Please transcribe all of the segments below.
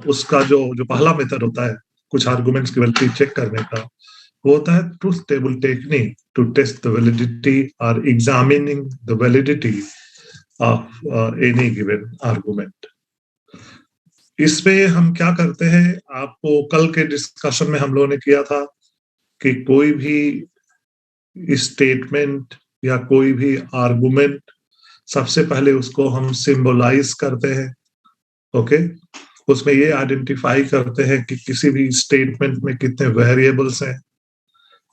उसका जो जो पहला मेथड होता है कुछ आर्गुमेंट्स की वैलिडिटी चेक करने का, वो होता है truth table technique to test the validity और examining the validity of any given argument. इसमें हम क्या करते हैं, आपको कल के डिस्कशन में हम लोगों ने किया था कि कोई भी स्टेटमेंट या कोई भी आर्गुमेंट, सबसे पहले उसको हम सिंबलाइज करते हैं। ओके, उसमें ये आइडेंटिफाई करते हैं कि किसी भी स्टेटमेंट में कितने वेरिएबल्स हैं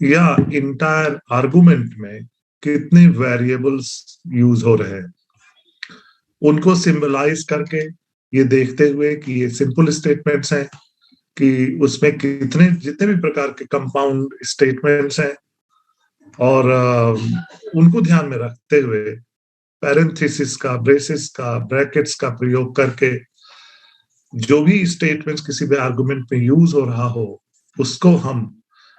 या इंटायर आर्गुमेंट में कितने वेरिएबल्स यूज हो रहे हैं। उनको सिंबलाइज करके ये देखते हुए कि ये सिंपल स्टेटमेंट्स हैं कि उसमें कितने जितने भी प्रकार के कंपाउंड स्टेटमेंट्स हैं, और उनको ध्यान में रखते हुए पैरेंथेसिस का, ब्रेसेस का, ब्रैकेट्स का प्रयोग करके जो भी स्टेटमेंट्स किसी भी आर्गुमेंट में यूज हो रहा हो उसको हम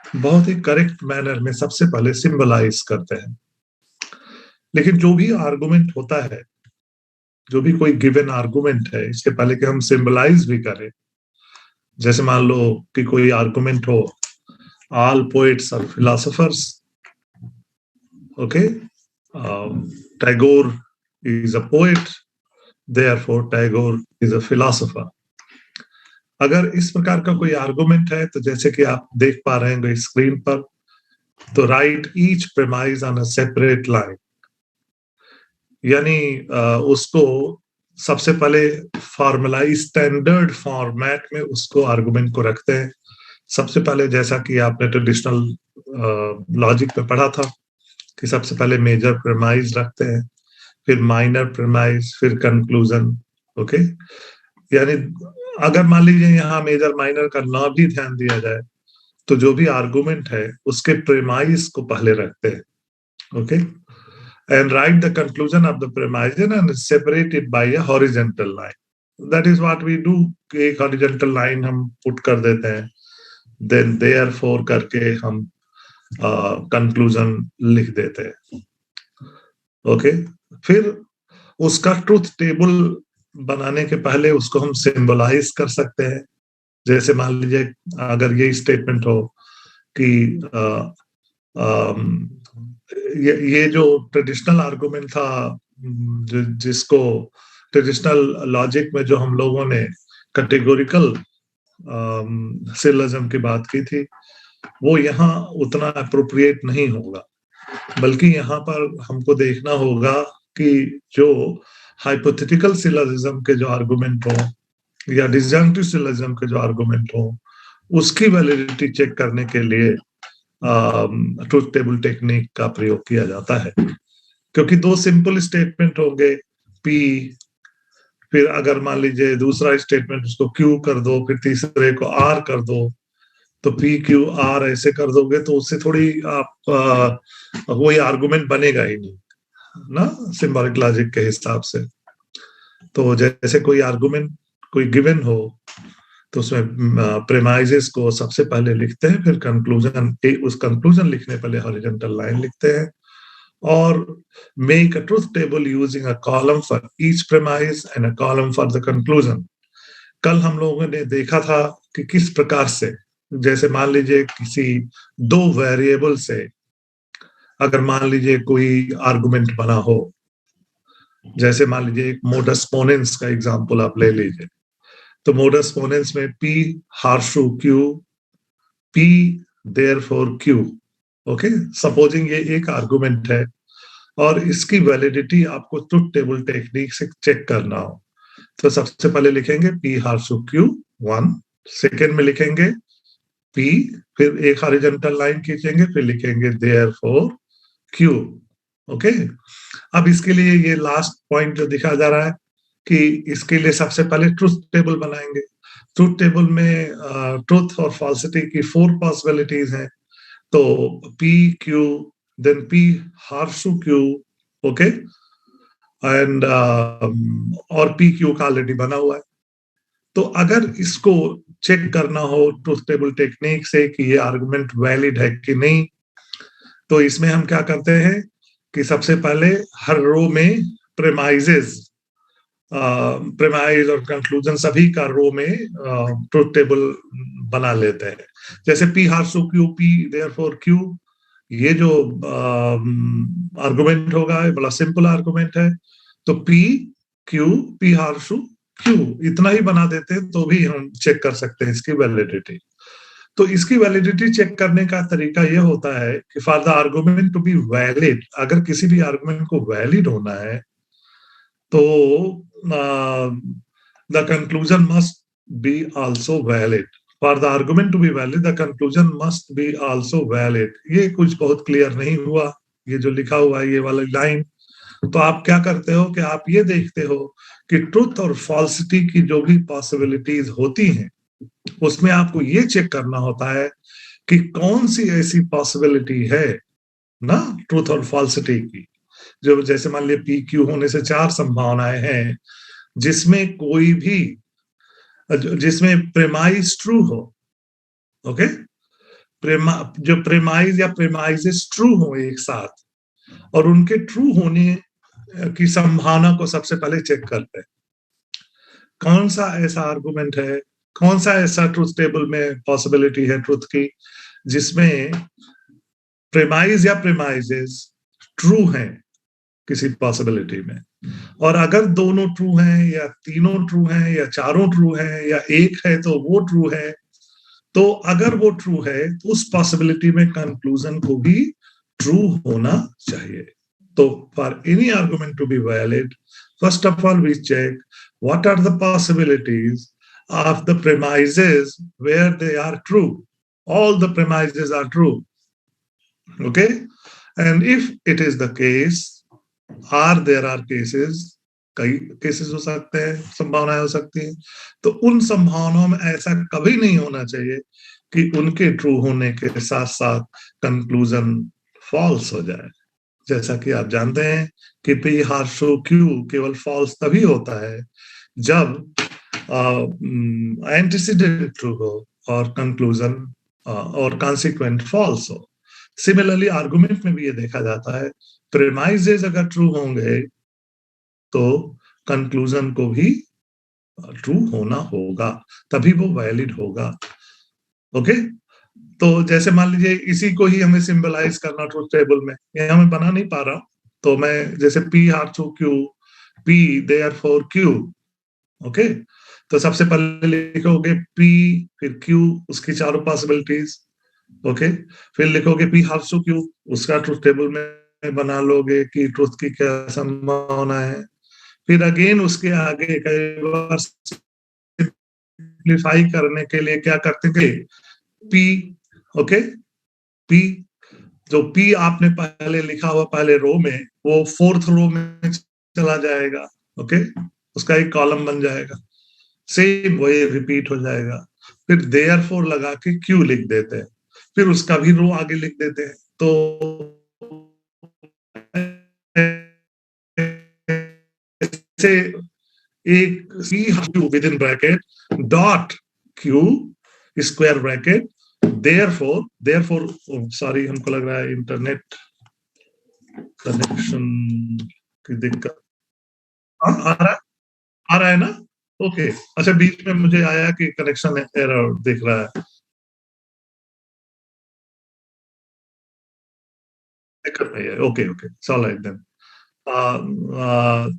बहुत ही करेक्ट मैनर में सबसे पहले सिंबलाइज करते हैं। लेकिन जो भी आर्गुमेंट होता है, जो भी कोई गिवन आर्गुमेंट है, इसके पहले कि हम सिंबलाइज भी करें, जैसे मान लो कि कोई आर्गुमेंट हो all poets are philosophers, okay, Tagore is a poet, therefore Tagore is a philosopher. अगर इस प्रकार का कोई आर्गुमेंट है तो जैसे कि आप देख पा रहे हैं स्क्रीन पर, तो right each premise on a separate line, यानी उसको सबसे पहले फॉर्मुलाइज स्टैंडर्ड फॉर्मेट में उसको आर्गुमेंट को रखते हैं। सबसे पहले जैसा कि आपने ट्रेडिशनल लॉजिक में पढ़ा था कि सबसे पहले मेजर प्रेमाइज रखते हैं, फिर माइनर प्रेमाइज, फिर कंक्लूजन। ओके, यानी अगर मान लीजिए यहाँ मेजर माइनर का ना भी ध्यान दिया जाए तो जो भी आर्गुमेंट है उसके प्रेमाइज को पहले रखते हैं। Okay, and write the conclusion of the premise and separate it by a horizontal line. That is what we do. एक horizontal line हम put कर देते हैं, then therefore करके हम conclusion लिख देते हैं। ओके, फिर उसका ट्रूथ टेबल बनाने के पहले उसको हम सिंबलाइज कर सकते हैं। जैसे मान लीजिए अगर ये स्टेटमेंट हो कि ये जो ट्रेडिशनल आर्गुमेंट था, जिसको ट्रेडिशनल लॉजिक में जो हम लोगों ने कैटेगोरिकल सिलोजिज्म की बात की थी, वो यहाँ उतना अप्रोप्रिएट नहीं होगा, बल्कि यहाँ पर हमको देखना होगा कि जो हाइपोथेटिकल सिलोजिज्म के जो आर्गुमेंट हो या डिसजंक्टिव सिलोजिज्म के जो आर्गुमेंट हो, उसकी वैलिडिटी चेक करने के लिए ट्रूथ टेबल टेक्निक का प्रयोग किया जाता है। क्योंकि दो सिंपल स्टेटमेंट होंगे पी, फिर अगर मान लीजिए दूसरा स्टेटमेंट उसको क्यू कर दो, फिर तीसरे को आर कर दो, तो पी क्यू आर ऐसे कर दोगे तो उससे थोड़ी आप कोई आर्गुमेंट बनेगा ही नहीं ना, सिंबॉलिक लॉजिक के हिसाब से। तो जैसे कोई आर्गुमेंट कोई गिवन हो तो उसमें प्रेमाइजेस को सबसे पहले लिखते हैं, फिर कंक्लूजन, उस कंक्लूजन लिखने पहले हॉरिजॉन्टल लाइन लिखते हैं, और make a truth table using a column for each premise and a column for the conclusion. कल हम लोगों ने देखा था कि किस प्रकार से, जैसे मान लीजिए किसी दो वेरिएबल से अगर मान लीजिए कोई आर्गुमेंट बना हो, जैसे मान लीजिए एक मोडस पोनेंस का एग्जांपल आप ले लीजिए, तो मोडस पोनेंस में P horseshoe Q, P therefore Q। Okay, supposing ये एक आर्गुमेंट है और इसकी वैलिडिटी आपको ट्रूथ टेबल टेक्निक से चेक करना हो, तो सबसे पहले लिखेंगे P हार्शु Q 1, सेकेंड में लिखेंगे P, फिर एक हॉरिजॉन्टल लाइन खींचेंगे, फिर लिखेंगे देयरफॉर Q। ओके, अब इसके लिए ये लास्ट पॉइंट जो दिखा जा रहा है कि इसके लिए सबसे पहले ट्रूथ टेबल बनाएंगे। ट्रूथ टेबल में ट्रूथ और फॉल्सिटी की 4 पॉसिबिलिटीज हैं, तो P Q then P horseshoe Q, okay, and और P Q का ऑलरेडी बना हुआ है। तो अगर इसको चेक करना हो ट्रूथ टेबल टेक्निक से कि ये आर्गुमेंट वैलिड है कि नहीं, तो इसमें हम क्या करते हैं कि सबसे पहले हर रो में प्रेमाइजेस प्रेमाइज और कंक्लूजन सभी का रो में ट्रुथ टेबल बना लेते हैं। जैसे P horseshoe Q P therefore Q, ये जो आर्गुमेंट होगा ये बड़ा सिंपल आर्गुमेंट है। तो P Q P horseshoe Q इतना ही बना देते हैं तो भी हम चेक कर सकते हैं इसकी वैलिडिटी। तो इसकी वैलिडिटी चेक करने का तरीका ये होता है कि for the argument to be valid, अगर किसी भी आर्गुमेंट को वैलिड होना है तो the conclusion must be also valid. For the argument to be valid the conclusion must be also valid. ये कुछ बहुत क्लियर नहीं हुआ, ये जो लिखा हुआ है ये वाला लाइन। तो आप क्या करते हो कि आप ये देखते हो कि ट्रुथ और फॉल्सिटी की जो भी पॉसिबिलिटीज होती हैं उसमें आपको ये चेक करना होता है कि कौन सी ऐसी पॉसिबिलिटी है ना ट्रुथ और फॉल्सिटी की, जो जैसे मान लिया पी क्यू होने से 4 संभावनाएं हैं जिसमें कोई भी, जिसमें प्रेमाइज ट्रू हो, ओके, जो प्रेमाइज या प्रेमाइजेस ट्रू हो एक साथ और उनके ट्रू होने की संभावना को सबसे पहले चेक करते हैं। कौन सा ऐसा आर्गुमेंट है, कौन सा ऐसा ट्रुथ टेबल में पॉसिबिलिटी है ट्रुथ की जिसमें प्रेमाइज या प्रेमाइजेस ट्रू हैं किसी पॉसिबिलिटी में, और अगर दोनों ट्रू हैं या तीनों ट्रू हैं या चारों ट्रू हैं या एक है तो वो ट्रू है। तो अगर वो ट्रू है तो उस पॉसिबिलिटी में कंक्लूजन को भी ट्रू होना चाहिए। तो for any argument to be valid, first of all we check what are the possibilities of the premises where they are true. All the premises are true, okay, and if it is the case, or there are cases, कई cases हो सकते हैं, संभावनाएं हो सकती हैं, तो उन संभावनाओं में ऐसा कभी नहीं होना चाहिए कि उनके ट्रू होने के साथ साथ कंक्लूजन फॉल्स हो जाए। जैसा कि आप जानते हैं कि पी हार्सो क्यू केवल फॉल्स तभी होता है जब एंटीसीडेंट ट्रू हो और कंक्लूजन और कॉन्सिक्वेंट फॉल्स हो। सिमिलरली आर्गुमेंट में भी ये देखा जाता है, प्रेमाइजेस अगर ट्रू होंगे तो कंक्लूजन को भी ट्रू होना होगा, तभी वो वैलिड होगा। ओके, तो जैसे मान लीजिए इसी को ही हमें सिंबलाइज करना ट्रुथ टेबल में, ये हमें बना नहीं पा रहा, तो मैं जैसे P horseshoe Q P therefore Q, okay, तो सबसे पहले लिखोगे पी फिर क्यू उसकी चारों पॉसिबिलिटीज, ओके, फिर लिखोगे पी हार्सो क्यू उसका ट्रुथ टेबल में बना लोगे कि ट्रुथ की क्या संभावना है। फिर अगेन उसके आगे कई बार सिंप्लीफाई करने के लिए क्या करते हैं, पी, ओके, पी जो पी आपने पहले लिखा हुआ पहले रो में वो 4th रो में चला जाएगा, ओके, उसका एक कॉलम बन जाएगा, सेम वही रिपीट हो जाएगा। फिर देयरफॉर लगा के क्यू लिख देते हैं, फिर उसका भी रो आगे लिख देते हैं। तो से एक सी within bracket dot Q square bracket therefore sorry हमको लग रहा है इंटरनेट कनेक्शन की दिक्कत आ रहा है ना, ओके, अच्छा बीच में मुझे आया कि कनेक्शन एरर दिख रहा है, दिक्कत नहीं है, okay okay so all right then.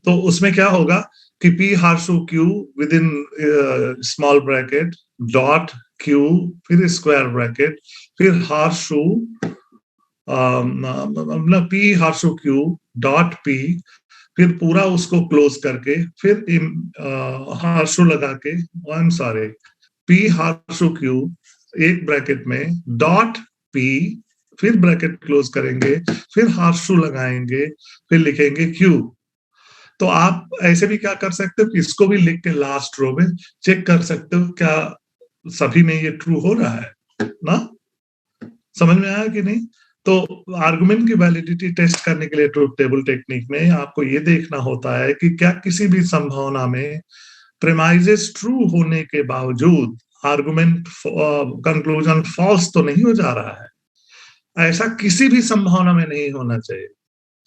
तो उसमें क्या होगा कि P horseshoe Q within small bracket dot Q फिर स्क्वायर ब्रैकेट फिर हार्सो मतलब P horseshoe Q dot P फिर पूरा उसको क्लोज करके फिर हार्सो लगा के, I am sorry, P horseshoe Q एक ब्रैकेट में डॉट पी फिर ब्रैकेट क्लोज करेंगे फिर हार्सो लगाएंगे फिर लिखेंगे क्यू। तो आप ऐसे भी क्या कर सकते हो, इसको भी लिख के लास्ट रो में चेक कर सकते हो क्या सभी में ये ट्रू हो रहा है ना, समझ में आया कि नहीं। तो आर्गुमेंट की वैलिडिटी टेस्ट करने के लिए ट्रुथ टेबल टेक्निक में आपको ये देखना होता है कि क्या किसी भी संभावना में प्रेमाइजेस ट्रू होने के बावजूद आर्गुमेंट कंक्लूजन फॉल्स तो नहीं हो जा रहा है। ऐसा किसी भी संभावना में नहीं होना चाहिए।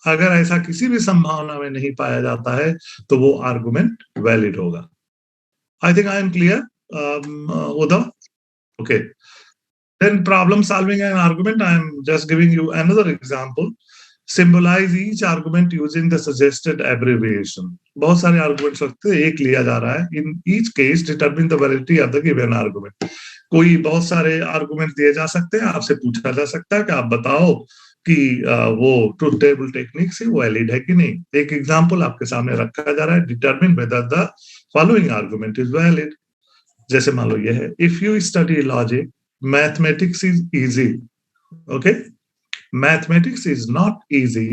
अगर ऐसा किसी भी संभावना में नहीं पाया जाता है तो वो आर्गुमेंट वैलिड होगा। I think I am clear Uddhav? Okay, then problem solving an argument, I am just giving you another example. Symbolize each argument using the suggested abbreviation. बहुत सारे आर्गुमेंट्स रखते हैं, एक लिया जा रहा है। In each case determine the validity of the given argument. कोई बहुत सारे आर्गुमेंट दिए जा सकते हैं, आपसे पूछा जा सकता है कि आप बताओ कि वो ट्रूथ टेबल टेक्निक से वैलिड है कि नहीं। एक एग्जांपल आपके सामने रखा जा रहा है, determine whether the following argument is valid. जैसे मान लो ये है, if you study logic mathematics is easy. Okay, mathematics is not easy,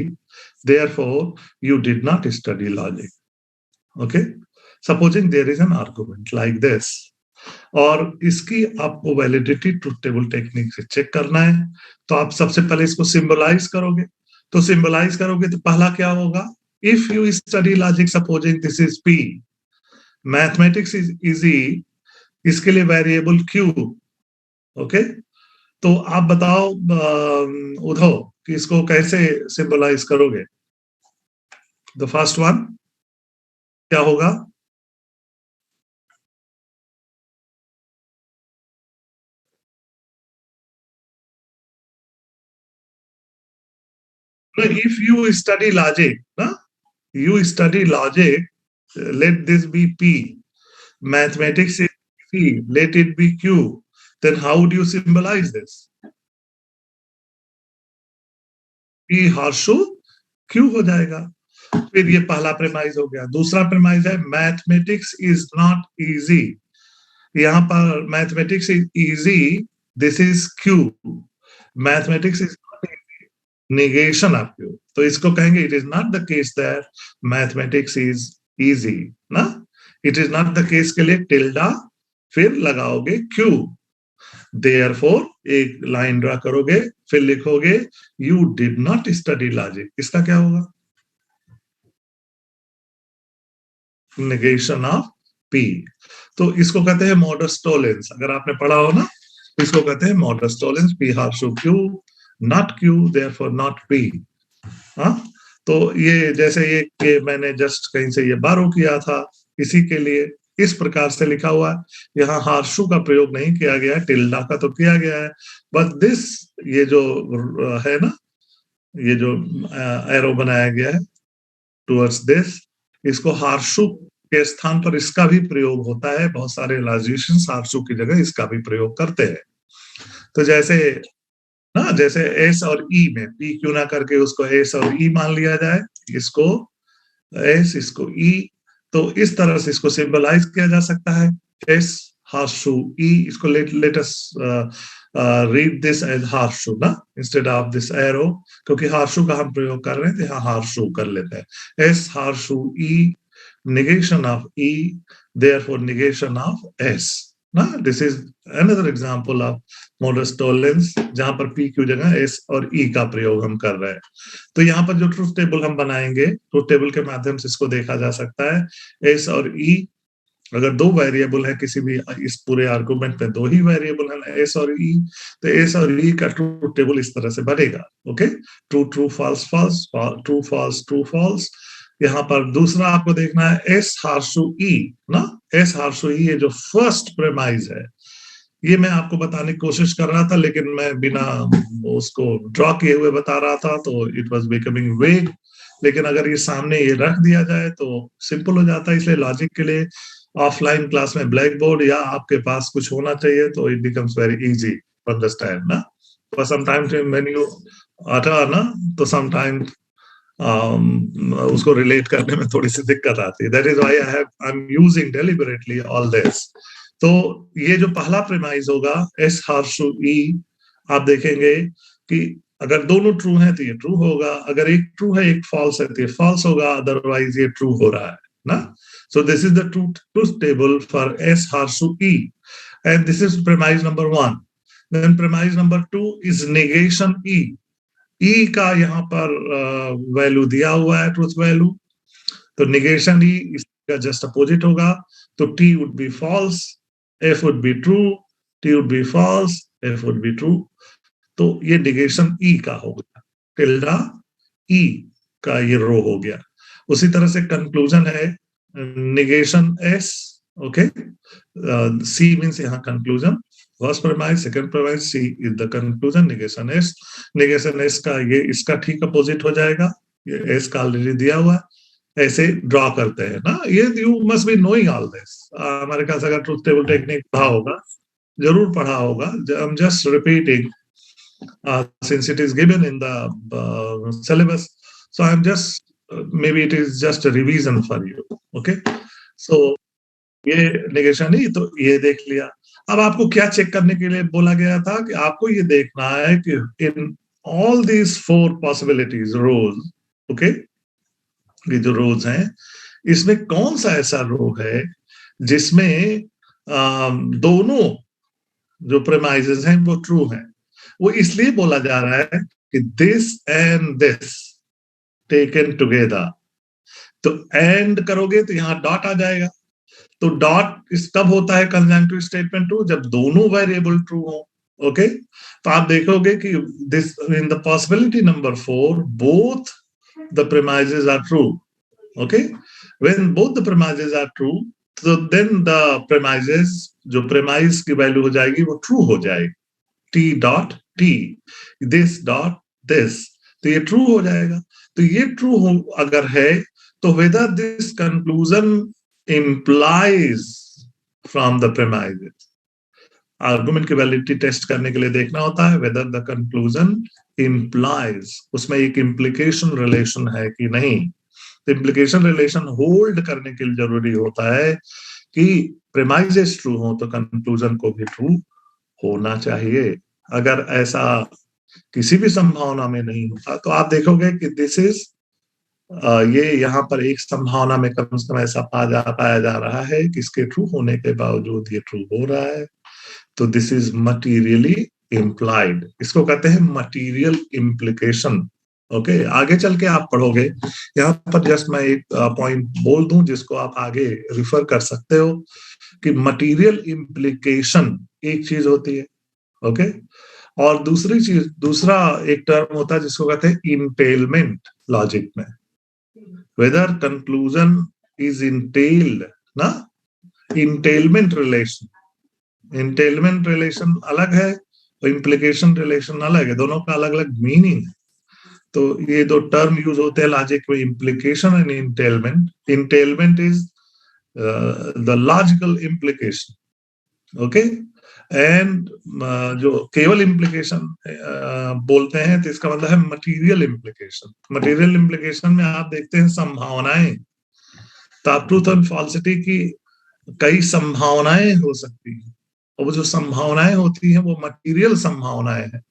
therefore you did not study logic. Okay, supposing there is an argument like this, और इसकी आपको validity truth table technique से check करना है, तो आप सबसे पहले इसको सिंबलाइज करोगे। तो सिंबलाइज करोगे तो पहला क्या होगा, if you study logic supposing this is P, mathematics is easy, इसके लिए वेरिएबल क्यू। ओके, तो आप बताओ उद्धव कि इसको कैसे सिंबलाइज करोगे। द फर्स्ट वन क्या होगा? इफ यू स्टडी लॉजिक ना, you study logic, let this be P. Mathematics is P, let it be Q. Then how do you symbolize this? P horseshoe Q हो जाएगा। फिर ये पहला premise हो गया। दूसरा प्रेमाइज है मैथमेटिक्स इज नॉट इजी। यहाँ पर mathematics is easy, this is Q। Mathematics is negation of Q, तो इसको कहेंगे it is not the case that mathematics is easy ना। It is not the case के लिए टिल्डा फिर लगाओगे Q। देयरफॉर एक लाइन ड्रा करोगे, फिर लिखोगे you did not study logic. इसका क्या होगा? Negation of P। तो इसको कहते हैं मॉडस टोलेंस। अगर आपने पढ़ा हो ना, इसको कहते हैं modus tollens. P horseshoe Q, not Q, therefore not P। हाँ, तो ये जैसे ये मैंने जस्ट कहीं से ये बारो किया था, इसी के लिए इस प्रकार से लिखा हुआ है। यहाँ हार्शु का प्रयोग नहीं किया गया है, टिल्डा का तो किया गया है। बट दिस, ये जो है ना, ये जो एरो बनाया गया है टुवर्ड्स दिस, इसको हार्शु के स्थान पर इसका भी प्रयोग होता है। बहुत सारे लॉजिशियंस हार्शु की जगह इसका भी प्रयोग करते हैं। तो जैसे ना, जैसे एस और ई में पी क्यों ना करके उसको एस और ई मान लिया जाए, इसको एस, इसको ई। तो इस तरह से इसको सिंबलाइज किया जा सकता है, एस हार्शु ई। इसको let us read this as horseshoe ना, इंस्टेड ऑफ दिस एरो, क्योंकि हार्शु का हम प्रयोग कर रहे हैं तो यहाँ हार्शु कर लेते हैं। S horseshoe E, negation of E, therefore negation of S ना। This is another example of modus tollens, जहां पर P की जगह S और E का प्रयोग हम कर रहे हैं। तो यहाँ पर जो ट्रूथ टेबल हम बनाएंगे, ट्रूथ टेबल के माध्यम से इसको देखा जा सकता है। S और E, अगर दो वेरिएबल है किसी भी इस पूरे आर्गुमेंट में, दो ही वेरिएबल है S और E, तो S और E का ट्रूथ टेबल इस तरह से बनेगा। Okay, true true false false, true false true false. यहाँ पर दूसरा आपको देखना है एस हार्शु ई ना। एस हार्शु ई, ये जो फर्स्ट प्रेमाइज है, ये मैं आपको बताने की कोशिश कर रहा था, लेकिन मैं बिना उसको ड्रॉ किए हुए बता रहा था, तो इट वाज बिकमिंग वेग। लेकिन अगर ये सामने ये रख दिया जाए तो सिंपल हो जाता है। इसलिए लॉजिक के लिए ऑफलाइन क्लास में ब्लैक बोर्ड या आपके पास कुछ होना चाहिए, तो it becomes very easy to understand ना। पर समटाइम्स व्हेन यू आता ना, तो समटाइम्स उसको रिलेट करने में थोड़ी सी दिक्कत आती है। That is why I am using deliberately all this. तो ये जो पहला प्रेमाइज होगा एस हार्शु ई, आप देखेंगे कि अगर दोनों ट्रू हैं तो ये ट्रू होगा, अगर एक ट्रू है एक फॉल्स है तो ये फॉल्स होगा, अदरवाइज ये ट्रू हो रहा है ना। So this is the truth table for S horseshoe E, and this is premise number 1। Then premise number 2 is negation E. E का यहाँ पर वैल्यू दिया हुआ है, ट्रूथ वैल्यू, तो निगेशन ई इसका जस्ट अपोजिट होगा। तो T would be false, F would be true, T would be false, F would be true. तो ये निगेशन ई का होगा, टिल्डा ई का ये रो हो गया। उसी तरह से कंक्लूजन है negation S, okay, C means यहाँ conclusion, first premise, second premise, C is the conclusion, negation S, negation S का ये इसका ठीक अपोजिट हो जाएगा, ये S का ऑलरेडी दिया हुआ है, ऐसे ड्रॉ करते हैं ना, ये you must be knowing all this. हमारे पास अगर ट्रूथ टेबल टेक्निक पढ़ा होगा, जरूर पढ़ा होगा, I am just repeating since it is given in the syllabus, so I am just maybe it is just a revision for you, okay? So ये negation ही, तो ये देख लिया। अब आपको क्या चेक करने के लिए बोला गया था कि आपको ये देखना है कि in all these 4 possibilities rows, okay, ये जो रोज हैं इसमें कौन सा ऐसा रो है जिसमें दोनों जो प्रेमाइजेस हैं वो ट्रू हैं। वो इसलिए बोला जा रहा है कि this and this taken together, तो एंड करोगे तो यहां डॉट आ जाएगा, तो डॉट इस कब होता है कंजंक्टिव स्टेटमेंट ट्रू, जब दोनों वेरिएबल ट्रू हो, ओके। तो आप देखोगे कि this in the possibility number 4 both the premises are true, okay. When both the premises are true, तो देन द प्रेमाइजेस, जो प्रेमाइज की वैल्यू हो जाएगी वो ट्रू हो जाएगी, T dot T, this dot this, तो ये ट्रू हो जाएगा। तो ये ट्रू हो अगर है तो whether this conclusion implies from the premises, argument की वैलिडिटी टेस्ट करने के लिए देखना होता है whether the conclusion implies, उसमें एक implication relation है कि नहीं। तो implication relation होल्ड करने के लिए जरूरी होता है कि प्रेमाइजेस ट्रू हो तो कंक्लूजन को भी ट्रू होना चाहिए। अगर ऐसा किसी भी संभावना में नहीं होता तो आप देखोगे कि दिस इज ये यहाँ पर एक संभावना में कम से कम ऐसा पाया जा रहा है कि इसके ट्रू होने के बावजूद ये ट्रू हो रहा है, तो दिस इज मटीरियली इम्प्लाइड, इसको कहते हैं मटीरियल इम्प्लीकेशन, ओके। आगे चल के आप पढ़ोगे, यहाँ पर जस्ट मैं एक पॉइंट बोल दूं जिसको आप आगे रिफर कर सकते हो कि मटीरियल इम्प्लीकेशन एक चीज होती है, ओके, और दूसरी चीज, दूसरा एक टर्म होता है जिसको कहते हैं इंटेलमेंट लॉजिक में, वेदर कंक्लूजन इज इंटेल्ड ना, इंटेलमेंट रिलेशन अलग है और इम्प्लीकेशन रिलेशन अलग है, दोनों का अलग अलग मीनिंग है। तो ये दो टर्म यूज होते हैं लॉजिक में, implication and entailment. Entailment is the logical implication, okay, and जो केवल इम्प्लीकेशन बोलते हैं तो इसका मतलब है मटीरियल इम्प्लीकेशन। मटीरियल इम्प्लीकेशन में आप देखते हैं संभावनाएं, तो आप ट्रूथ एंड फॉल्सिटी की कई संभावनाएं हो सकती हैं, और वो जो संभावनाएं होती हैं वो मटीरियल संभावनाएं हैं।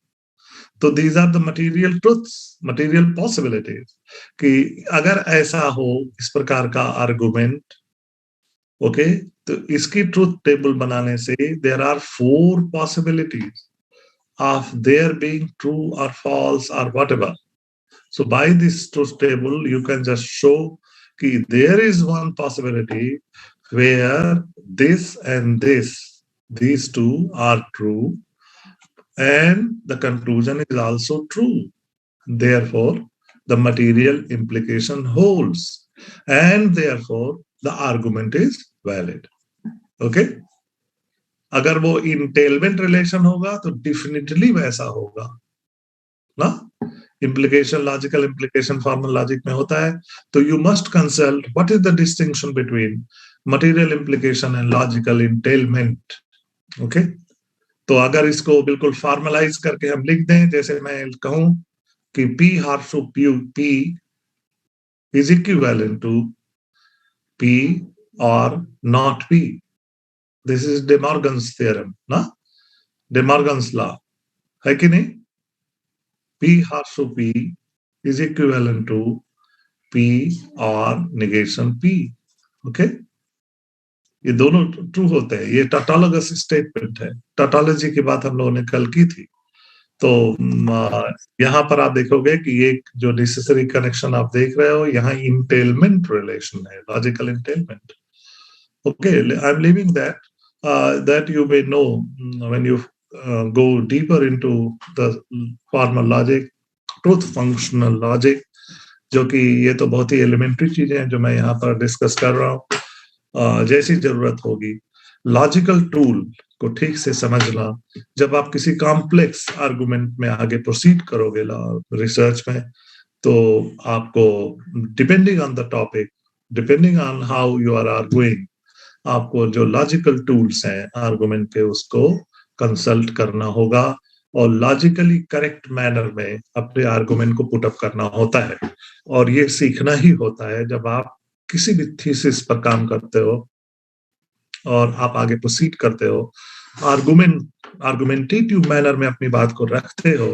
तो these are the material truths, material possibilities, कि अगर ऐसा हो इस प्रकार का आर्गुमेंट, ओके, तो इसकी ट्रूथ टेबल बनाने से there are 4 possibilities of their being true और फॉल्स और whatever. So by this truth table you can just show कि there is one possibility where this and this, these two are true and the conclusion is also true, therefore the material implication holds and therefore the argument is valid, okay। अगर वो इंटेलमेंट relation होगा तो definitely वैसा होगा ना, implication logical implication formal logic में होता है। तो you must consult what is the distinction between material implication and logical entailment, okay. तो अगर इसको बिल्कुल फॉर्मलाइज करके हम लिख दें, जैसे मैं कहूं कि P horseshoe P is equivalent to P और not P, this is De Morgan's theorem ना, डे मॉर्गन्स लॉ है कि नहीं। P horseshoe P is equivalent to P और नेगेशन P, ओके। ये दोनों ट्रू होते हैं, ये टॉटोलॉगस स्टेटमेंट है, टॉटोलॉजी की बात हम लोगों ने कल की थी। तो यहाँ पर आप देखोगे कि एक जो नेसेसरी कनेक्शन आप देख रहे हो, यहाँ इंटेलमेंट रिलेशन है, logical entailment, okay. I am leaving that you may know when you go deeper into the formal logic, truth functional logic, जो कि ये तो बहुत ही एलिमेंट्री चीजें हैं जो मैं यहाँ पर डिस्कस कर रहा हूँ। जैसी जरूरत होगी लॉजिकल टूल को ठीक से समझना, जब आप किसी कॉम्प्लेक्स आर्गुमेंट में आगे प्रोसीड करोगे रिसर्च में, तो आपको depending on the topic, depending on how you are arguing, आपको जो लॉजिकल टूल्स हैं आर्गुमेंट के उसको कंसल्ट करना होगा और लॉजिकली करेक्ट मैनर में अपने आर्गुमेंट को पुट अप करना होता है। और ये सीखना ही होता है जब आप किसी भी थीसिस पर काम करते हो और आप आगे प्रोसीड करते हो, आर्गुमेंटेटिव मैनर में अपनी बात को रखते हो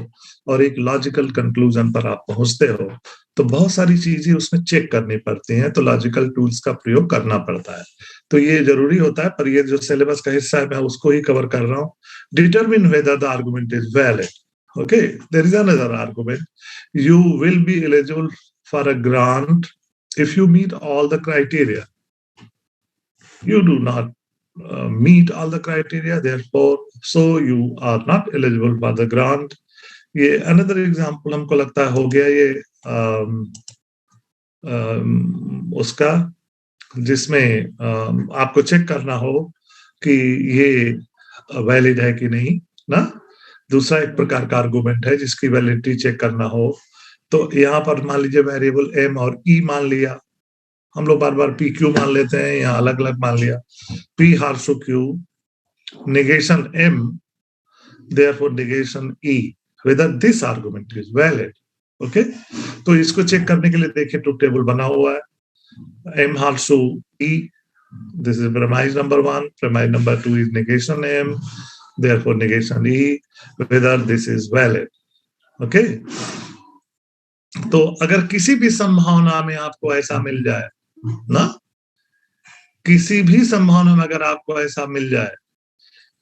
और एक लॉजिकल कंक्लूजन पर आप पहुंचते हो, तो बहुत सारी चीजें उसमें चेक करनी पड़ती हैं, तो लॉजिकल टूल्स का प्रयोग करना पड़ता है। तो ये जरूरी होता है, पर ये जो सिलेबस का हिस्सा है मैं उसको ही कवर कर रहा हूँ। Determine whether the argument is valid. Okay, there is another argument. You will be eligible for a grant if you meet all the criteria. You do not meet all the criteria, therefore, so you are not eligible for the grant. ये another example हमको लगता है हो गया ये उसका, जिसमें आपको चेक करना हो कि ये वैलिड है कि नहीं ना। दूसरा एक प्रकार का आर्गुमेंट है जिसकी वैलिडिटी चेक करना हो, तो यहाँ पर मान लीजिए वेरिएबल m और e मान लिया, हम लोग बार बार पी क्यू मान लेते हैं, यहाँ अलग अलग मान लिया, P horseshoe Q negation m, therefore negation e, whether this argument is valid. Okay, तो इसको चेक करने के लिए देखिए ट्रुथ टेबल बना हुआ है, m हार्सो e, this is premise number 1, premise number 2 is negation m, therefore negation e, whether this is valid. Okay, तो अगर किसी भी संभावना में आपको ऐसा मिल जाए ना, किसी भी संभावना में अगर आपको ऐसा मिल जाए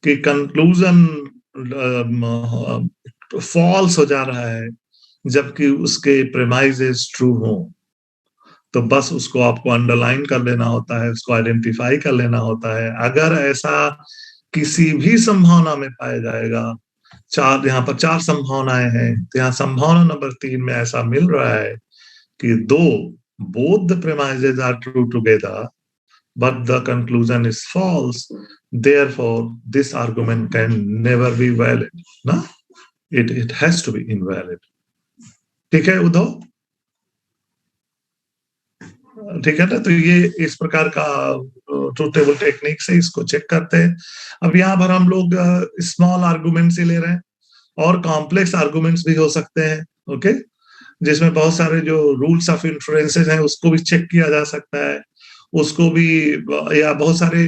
कि कंक्लूजन फॉल्स हो जा रहा है जबकि उसके प्रेमाइजेस ट्रू हो, तो बस उसको आपको अंडरलाइन कर लेना होता है, उसको आइडेंटिफाई कर लेना होता है। अगर ऐसा किसी भी संभावना में पाया जाएगा, यहाँ पर 4 संभावनाएं हैं, तो यहाँ संभावना नंबर 3 में ऐसा मिल रहा है कि both the premises are true together but the conclusion is false, therefore this argument can never be valid ना, it has to be invalid. ठीक है उद्धव, ठीक है ना। तो ये इस प्रकार का ट्रूथ टेबल टेक्निक से इसको चेक करते हैं। अब यहाँ पर हम लोग स्मॉल आर्गुमेंट्स ही ले रहे हैं और कॉम्प्लेक्स आर्गुमेंट्स भी हो सकते हैं, ओके, जिसमें बहुत सारे जो रूल्स ऑफ इन्फ्लुएंसेस हैं उसको भी चेक किया जा सकता है, उसको भी, या बहुत सारे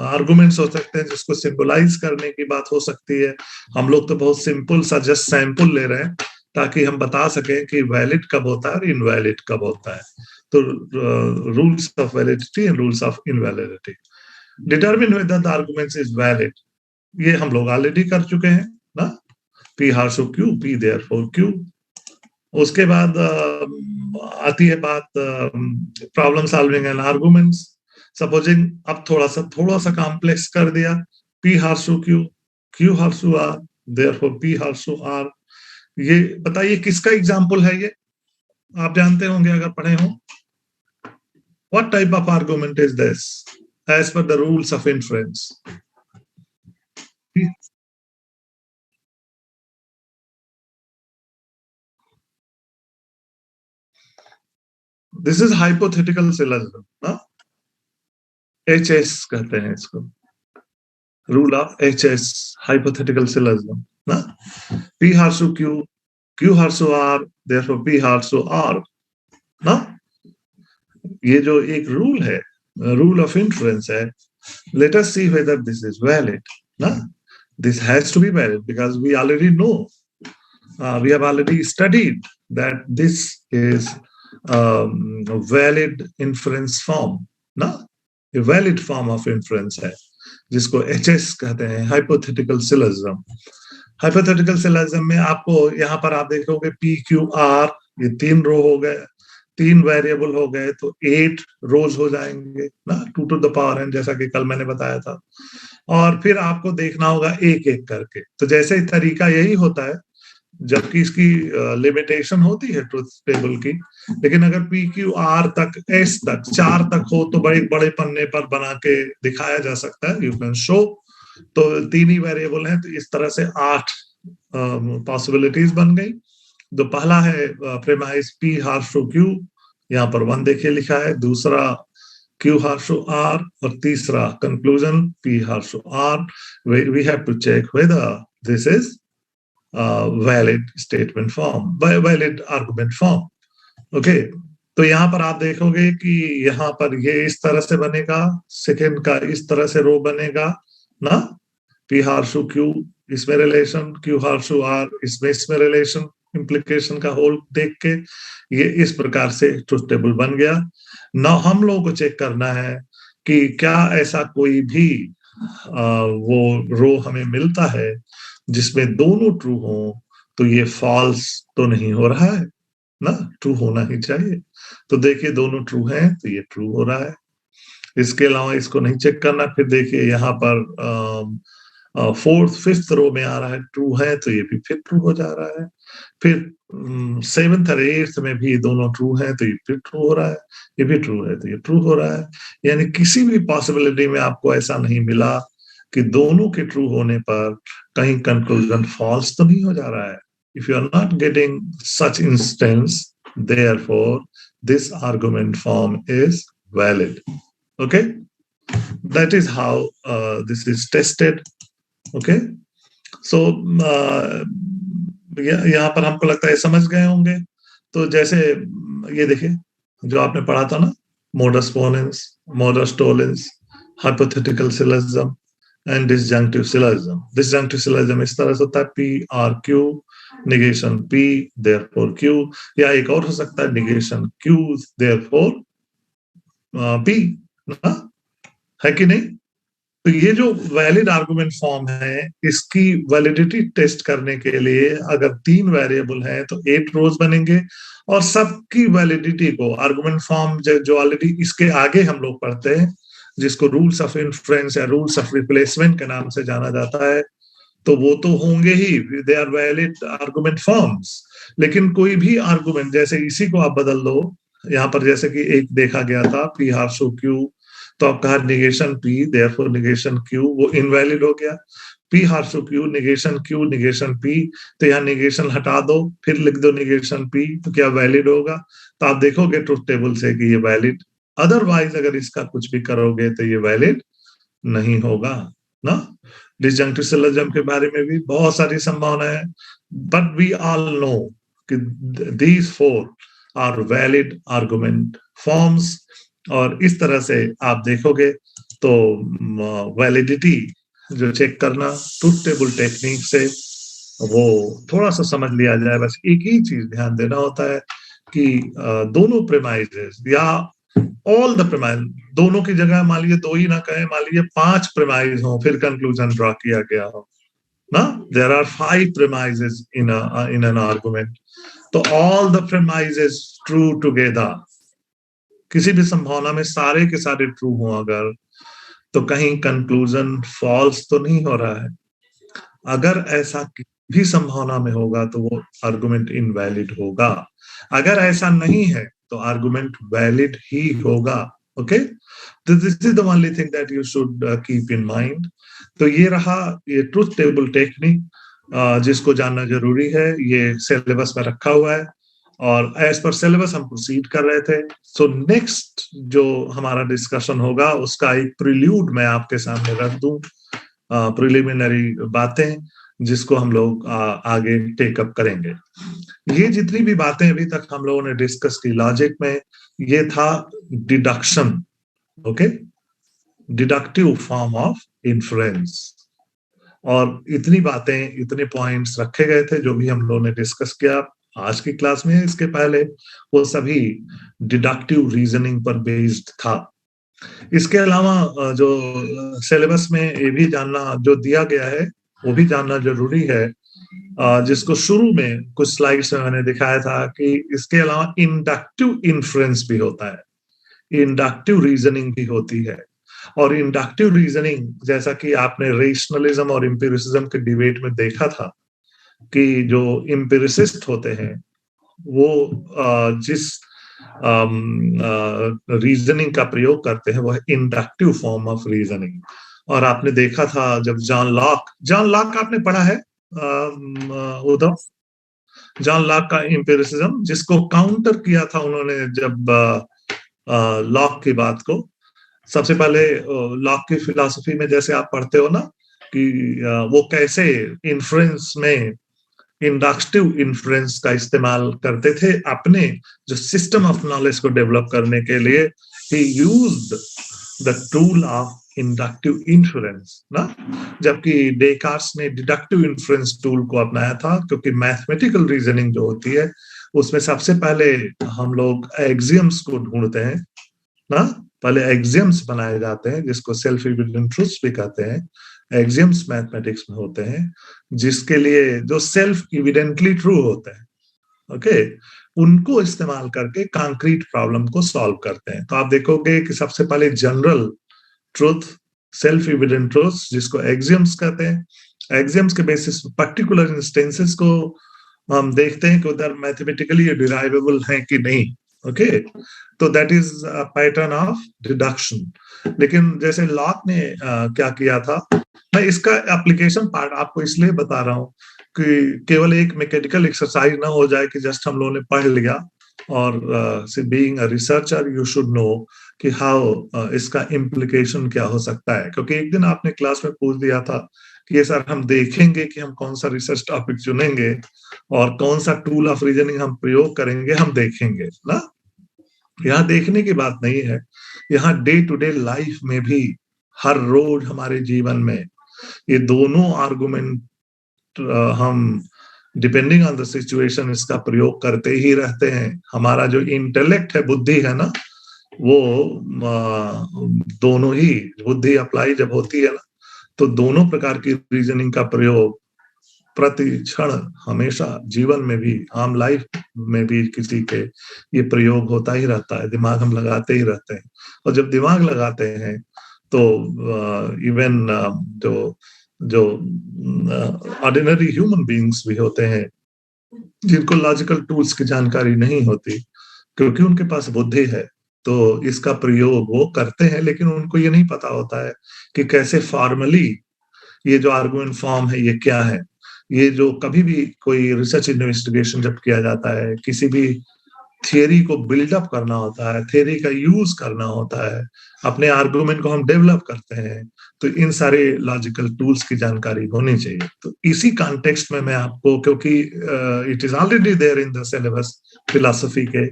आर्गुमेंट्स हो सकते हैं जिसको सिंबलाइज करने की बात हो सकती है। हम लोग तो बहुत सिंपल सा जस्ट सैंपल ले रहे हैं ताकि हम बता सकें कि वैलिड कब होता है और इनवैलिड कब होता है। तो rules of validity and rules of invalidity, determine whether the arguments is valid, ये हम लोग ऑलरेडी कर चुके हैं ना, P horseshoe Q, P therefore Q. उसके बाद आती है बात problem solving and arguments. Supposing अब थोड़ा सा कॉम्प्लेक्स कर दिया, P horseshoe Q, Q horseshoe R, therefore P horseshoe R. ये बताइए किसका एग्जाम्पल है, ये आप जानते होंगे अगर पढ़े हो। What type of argument is this as per the rules of influence? This is hypothetical syllogism ना, HS कहते हैं इसको, rule of HS, hypothetical syllogism ना। P horseshoe Q, Q horseshoe R, therefore P horseshoe R ना। ये जो एक rule है, रूल ऑफ इन्फ्लुएंस है, let us see whether this is valid ना। This has to be valid because we already know, we have already studied that this is valid inference form ना, a valid form of inference है जिसको HS कहते हैं, hypothetical syllogism. Hypothetical syllogism में आपको यहाँ पर आप देखोगे PQR, ये 3 रो हो गए, 3 वेरिएबल हो गए, तो 8 रोज हो जाएंगे ना, 2 to the power n, जैसा कि कल मैंने बताया था। और फिर आपको देखना होगा एक एक करके, तो जैसे तरीका यही होता है, जबकि इसकी लिमिटेशन होती है ट्रुथ टेबल की। लेकिन अगर पी क्यू आर तक, एस तक, 4 तक हो तो बड़े बड़े पन्ने पर बना के दिखाया जा सकता है, यू कैन शो। तो 3 ही वेरिएबल हैं, तो इस तरह से 8 पॉसिबिलिटीज बन गई। तो पहला है premise P horseshoe Q, यहाँ पर 1 देखिए लिखा है। दूसरा Q हार्श टू R, और तीसरा conclusion P horseshoe R। We have to check whether this is valid statement form, valid argument form. Okay, तो यहाँ पर आप देखोगे कि यहाँ पर ये इस तरह से बनेगा, सेकेंड का इस तरह से रो बनेगा ना, P हार्श टू Q इसमें relation, Q horseshoe R इसमें रिलेशन, इंप्लीकेशन का होल देख के ये इस प्रकार से ट्रुथ टेबल बन गया। ना हम लोगों को चेक करना है कि क्या ऐसा कोई भी वो रो हमें मिलता है जिसमें दोनों ट्रू हो, तो ये फॉल्स तो नहीं हो रहा है ना, ट्रू होना ही चाहिए। तो देखिए दोनों ट्रू हैं तो ये ट्रू हो रहा है, इसके अलावा इसको नहीं चेक करना। फिर देखिए यहाँ पर 4th 5th रो में आ रहा है ट्रू है, तो ये भी फिर ट्रू हो जा रहा है। फिर 7th और 8th में भी दोनों ट्रू हैं, तो ये फिर ट्रू हो रहा है, ये भी ट्रू है तो ये ट्रू हो रहा है। यानी किसी भी पॉसिबिलिटी में आपको ऐसा नहीं मिला कि दोनों के ट्रू होने पर कहीं कंक्लूजन फॉल्स तो नहीं हो जा रहा है। If you are not getting such instance, therefore this argument form is valid. Okay, that is how this is tested. Okay, so यहाँ पर हमको लगता है समझ गए होंगे। तो जैसे ये देखिए जो आपने पढ़ा था ना, modus ponens, modus tollens, hypothetical syllogism and disjunctive syllogism. Disjunctive syllogism इस तरह से होता है P R Q negation P therefore Q, या एक और हो सकता है negation Q therefore P ना, है कि नहीं? तो ये जो वैलिड आर्गुमेंट फॉर्म है, इसकी वैलिडिटी टेस्ट करने के लिए अगर 3 वेरिएबल हैं तो 8 रोज बनेंगे, और सबकी वैलिडिटी को आर्गुमेंट फॉर्म जो ऑलरेडी इसके आगे हम लोग पढ़ते हैं, जिसको रूल्स ऑफ इन्फ्रेंस या रूल्स ऑफ रिप्लेसमेंट के नाम से जाना जाता है, तो वो तो होंगे ही, they are valid argument forms. लेकिन कोई भी आर्गुमेंट, जैसे इसी को आप बदल दो, यहाँ पर जैसे कि एक देखा गया था पी हार्श टू क्यू, तो आप कहा negation P therefore negation Q, वो इनवैलिड हो गया। P horseshoe Q negation P, तो यहाँ निगेशन हटा दो, फिर लिख दो निगेशन पी, तो क्या वैलिड होगा? तो आप देखोगे ट्रुथ टेबल से कि ये वैलिड। अदरवाइज अगर इसका कुछ भी करोगे तो ये वैलिड नहीं होगा ना। डिसजंक्टिव सिलोजिज्म के बारे में भी बहुत सारी संभावना है, बट वी ऑल नो कि these 4 are valid argument forms. और इस तरह से आप देखोगे तो वैलिडिटी जो चेक करना ट्रुथ टेबल टेक्निक से, वो थोड़ा सा समझ लिया जाए। बस एक ही चीज ध्यान देना होता है कि दोनों प्रेमाइजेस या ऑल द प्रेमाइज, दोनों की जगह मान लीजिए 2 ही ना कहें, मान लीजिए 5 प्रेमाइज हो, फिर कंक्लूजन ड्रॉ किया गया हो ना। There are 5 premises in an argument, तो all the premises true together, किसी भी संभावना में सारे के सारे ट्रू हो अगर, तो कहीं कंक्लूजन फॉल्स तो नहीं हो रहा है। अगर ऐसा भी संभावना में होगा तो वो आर्गुमेंट इनवैलिड होगा। अगर ऐसा नहीं है तो आर्गुमेंट वैलिड ही होगा। ओके, तो this is the only thing that you should keep in mind. तो ये रहा ये ट्रुथ टेबल टेक्निक, जिसको जानना जरूरी है। ये सिलेबस में रखा हुआ है और एज पर सिलेबस हम प्रोसीड कर रहे थे। सो नेक्स्ट जो हमारा डिस्कशन होगा उसका एक प्रिल्यूड मैं आपके सामने रख दूं, प्रिलिमिनरी बातें जिसको हम लोग आगे टेकअप करेंगे। ये जितनी भी बातें अभी तक हम लोगों ने डिस्कस की लॉजिक में, ये था deduction, okay, deductive form of inference. और इतनी बातें, इतने पॉइंट्स रखे गए थे जो भी हम लोगों ने डिस्कस किया आज की क्लास में, इसके पहले वो सभी डिडक्टिव रीजनिंग पर बेस्ड था। इसके अलावा जो सिलेबस में ये भी जानना जो दिया गया है वो भी जानना जरूरी है, जिसको शुरू में कुछ स्लाइड्स में मैंने दिखाया था कि इसके अलावा इंडक्टिव इन्फ्रेंस भी होता है, इंडक्टिव रीजनिंग भी होती है। और इंडक्टिव रीजनिंग जैसा कि आपने रेशनलिज्म और एम्पिरिसिज्म के डिबेट में देखा था कि जो एम्पिरिसिस्ट होते हैं वो जिस रीजनिंग का प्रयोग करते हैं वह इंडक्टिव फॉर्म ऑफ रीजनिंग। और आपने देखा था जब जॉन लॉक आपने पढ़ा है उधर, जॉन लॉक का एम्पिरिसिज्म, जिसको काउंटर किया था उन्होंने जब लॉक की बात को, सबसे पहले लॉक की फिलॉसफी में जैसे आप पढ़ते हो ना कि वो कैसे इन्फ्लुएंस में इंडक्टिव इन्फ्लुएंस का इस्तेमाल करते थे अपने जो सिस्टम ऑफ नॉलेज को डेवलप करने के लिए। ही used the tool of inductive influence ना, जबकि डेकार्ट्स ने डिडक्टिव इन्फ्लुएंस टूल को अपनाया था, क्योंकि मैथमेटिकल रीजनिंग जो होती है उसमें सबसे पहले हम लोग एक्सियम्स को ढूंढते हैं ना, पहले एक्सियम्स बनाए जाते हैं जिसको सेल्फ एविडेंट ट्रूथ्स भी कहते हैं। एक्सियम्स मैथमेटिक्स में होते हैं जिसके लिए जो सेल्फ एविडेंटली ट्रू होते हैं, ओके, उनको इस्तेमाल करके कंक्रीट प्रॉब्लम को सॉल्व करते हैं। तो आप देखोगे कि सबसे पहले general truth, self evident truth जिसको एक्सियम्स कहते हैं, एक्सियम्स के बेसिस पर्टिकुलर इंस्टेंसेस को हम देखते हैं कि उधर मैथमेटिकली डिराइवेबल है कि नहीं, ओके, तो that is pattern of deduction. लेकिन जैसे लॉक ने क्या किया था, मैं इसका एप्लीकेशन पार्ट आपको इसलिए बता रहा हूं कि केवल एक मैकेनिकल एक्सरसाइज ना हो जाए कि जस्ट हम लोगों ने पढ़ लिया, और being a researcher you should know कि हाउ इसका इम्प्लीकेशन क्या हो सकता है। क्योंकि एक दिन आपने क्लास में पूछ दिया था कि ये सर हम देखेंगे कि हम कौन सा रिसर्च टॉपिक चुनेंगे और कौन सा टूल ऑफ रीजनिंग हम प्रयोग करेंगे, हम देखेंगे ना। यहाँ देखने की बात नहीं है, यहाँ डे टू डे लाइफ में भी हर रोज हमारे जीवन में ये दोनों आर्गुमेंट हम डिपेंडिंग ऑन द सिचुएशन इसका प्रयोग करते ही रहते हैं। हमारा जो इंटेलेक्ट है, बुद्धि है ना, वो दोनों ही बुद्धि अप्लाई जब होती है ना, तो दोनों प्रकार की रीजनिंग का प्रयोग प्रति क्षण हमेशा जीवन में भी, आम लाइफ में भी किसी के ये प्रयोग होता ही रहता है। दिमाग हम लगाते ही रहते हैं, और जब दिमाग लगाते हैं तो इवन जो जो ऑर्डिनरी ह्यूमन बीइंग्स भी होते हैं जिनको लॉजिकल टूल्स की जानकारी नहीं होती, क्योंकि उनके पास बुद्धि है तो इसका प्रयोग वो करते हैं, लेकिन उनको ये नहीं पता होता है कि कैसे फॉर्मली ये जो आर्गुमेंट फॉर्म है ये क्या है। ये जो कभी भी कोई रिसर्च इन्वेस्टिगेशन जब किया जाता है, किसी भी थियरी को बिल्डअप करना होता है, थियरी का यूज करना होता है, अपने आर्गुमेंट को हम डेवलप करते हैं, तो इन सारे लॉजिकल टूल्स की जानकारी होनी चाहिए। तो इसी कॉन्टेक्स्ट में मैं आपको, क्योंकि it is already there in the syllabus philosophy के,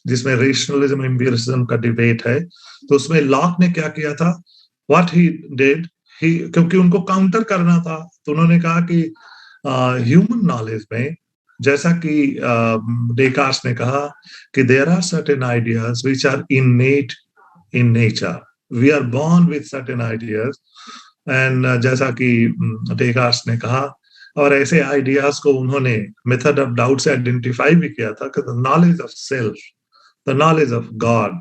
जिसमें रेशनलिज्म एम्पिरिसिज्म का डिबेट है, तो उसमें लॉक ने क्या किया था, व्हाट ही डिड, ही, क्योंकि उनको काउंटर करना था, तो उन्होंने कहा कि ह्यूमन नॉलेज में, जैसा कि डेकार्ट्स ने कहा कि there are certain ideas which are innate in nature, we are born with certain ideas, and जैसा कि डेकार्ट्स ने कहा, और ऐसे आइडियाज को उन्होंने मेथड ऑफ डाउट से आइडेंटिफाई भी किया था कि the knowledge of self, the knowledge of God,